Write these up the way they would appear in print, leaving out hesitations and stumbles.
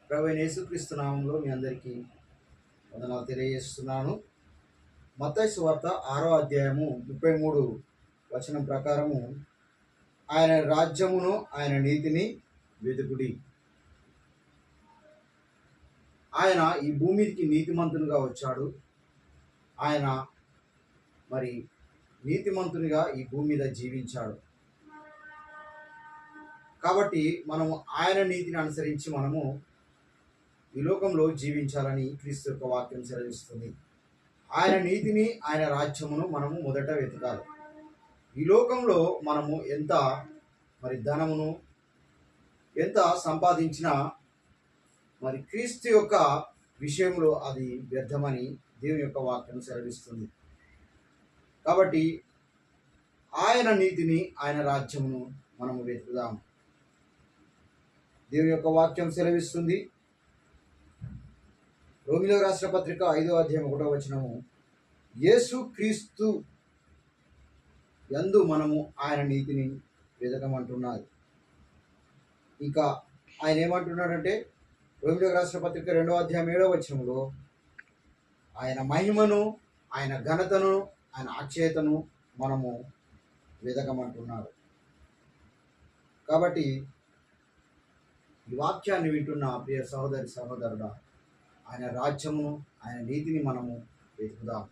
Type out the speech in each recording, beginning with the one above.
ప్రభువైన యేసుక్రీస్తు నామములో మీ అందరికీ వందనాలు తెలియజేస్తున్నాను. మత్తయి సువార్త 6వ అధ్యాయము 33 వచనం ప్రకారము, ఆయన రాజ్యమును ఆయన నీతిని వెతుకుడి. ఆయన ఈ భూమికి నీతిమంతునిగా వచ్చాడు. ఆయన మరి నీతిమంతునిగా ఈ భూమి మీద జీవించాడు. కాబట్టి మనము ఆయన నీతిని అనుసరించి మనము ఈ లోకంలో జీవించాలని క్రీస్తు యొక్క వాక్యం సెలవిస్తుంది. ఆయన నీతిని, ఆయన రాజ్యమును మనము మొదట వెతకాలి. ఈ లోకంలో మనము ఎంత ధనమును ఎంత సంపాదించినా మరి క్రీస్తు యొక్క విషయంలో అది వ్యర్థమని దేవుని యొక్క వాక్యం సెలవిస్తుంది. కాబట్టి ఆయన నీతిని, ఆయన రాజ్యమును మనము వెతుకుదాం. దేవుని యొక్క వాక్యం సెలవిస్తుంది. రోమిలకు రాసిన పత్రిక 5వ అధ్యాయం 1వ వచనము, యేసు క్రీస్తు యందు మనము ఆయన నీతిని వెతకమంటున్నది. ఇంకా ఆయన ఏమంటున్నాడంటే, రోమిలకు రాసిన పత్రిక 2వ అధ్యాయం 7వ వచనంలో ఆయన మహిమను, ఆయన ఘనతను, ఆయన అక్షయతను మనము వెతకమంటున్నాడు. కాబట్టి ఈ వాక్యాన్ని వింటున్న ప్రియ సహోదరి సహోదరుడా, ఆయన రాజ్యమును, ఆయన నీతిని మనము వెతుకుదాం.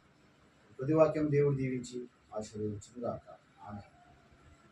ప్రతి వాక్యం దేవుడు దీవించి ఆశీర్వదించుగాక.